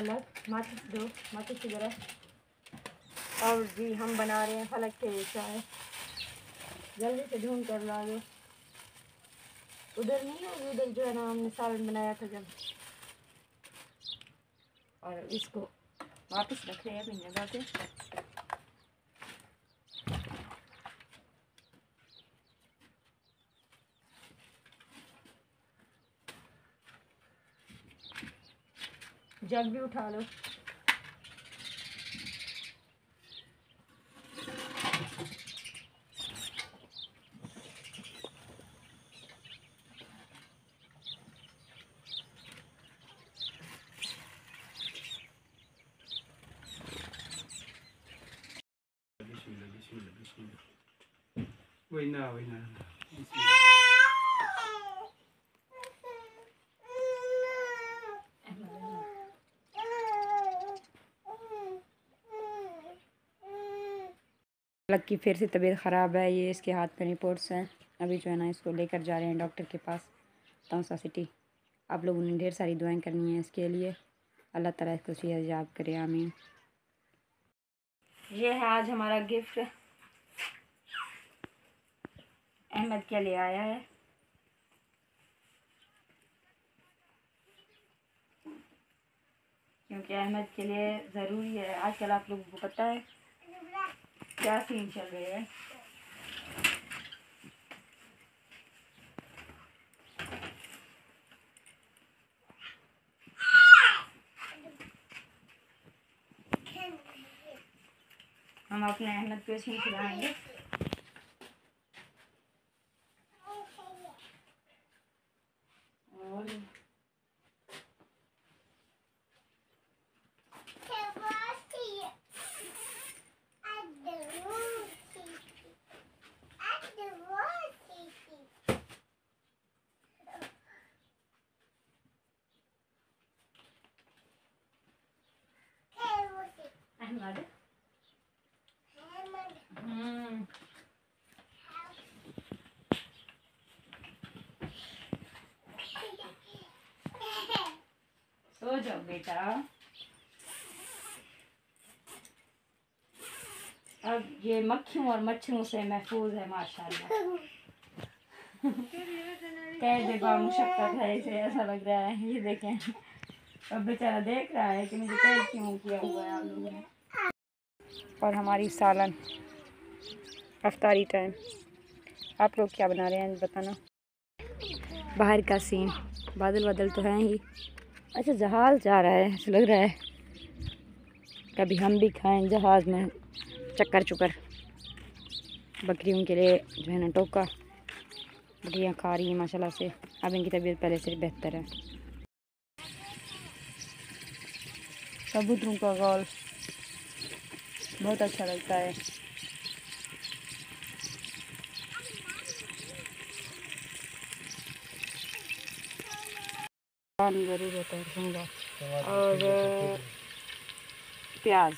फलक माचिस दो, माचिस की जरा। और जी हम बना रहे हैं फलक के चाय। जल्दी से ढूंढ कर ला दो। उधर नहीं है, उधर जो है ना हमने सालन बनाया था जब। और इसको वापस रख रहे हैं अपनी जगह पे। जग भी उठा लो। वही ना फलक की फिर से तबीयत ख़राब है। ये इसके हाथ में रिपोर्ट्स हैं। अभी जो है ना इसको लेकर जा रहे हैं डॉक्टर के पास, तौसा सिटी। आप लोगों ने ढेर सारी दुआएं करनी है इसके लिए। अल्लाह ताला इसको सेहत याब करे, आमीन। ये है आज हमारा गिफ्ट, अहमद के लिए आया है। क्योंकि अहमद के लिए ज़रूरी है। आजकल आप लोगों को पता है क्या सीन चल रहे हैं। हम अपने अहमद को इसमें खिलाएंगे। और अहमद सो जाओ बेटा। अब ये मक्खियों और मच्छरों से महफूज है माशाल्लाह। कई दफा मुशक्कत है इसे, ऐसा लग रहा है। ये देखें, अब बेचारा देख रहा है कि मुझे कैद क्यों किया हुआ है आप लोगों ने। और हमारी सालन अफ्तारी टाइम। आप लोग क्या बना रहे हैं बताना। बाहर का सीन, बादल बादल तो हैं ही। अच्छा जहाज़ जा रहा है, ऐसा लग रहा है कभी हम भी खाएं जहाज़ में चक्कर चुकर। बकरियों के लिए जो है ना टोका, बकरियाँ खा रही हैं माशाल्लाह से। अब इनकी तबीयत पहले से बेहतर है। कबूतरों का कॉल बहुत अच्छा लगता है। पानी ज़रूर होता है और प्याज।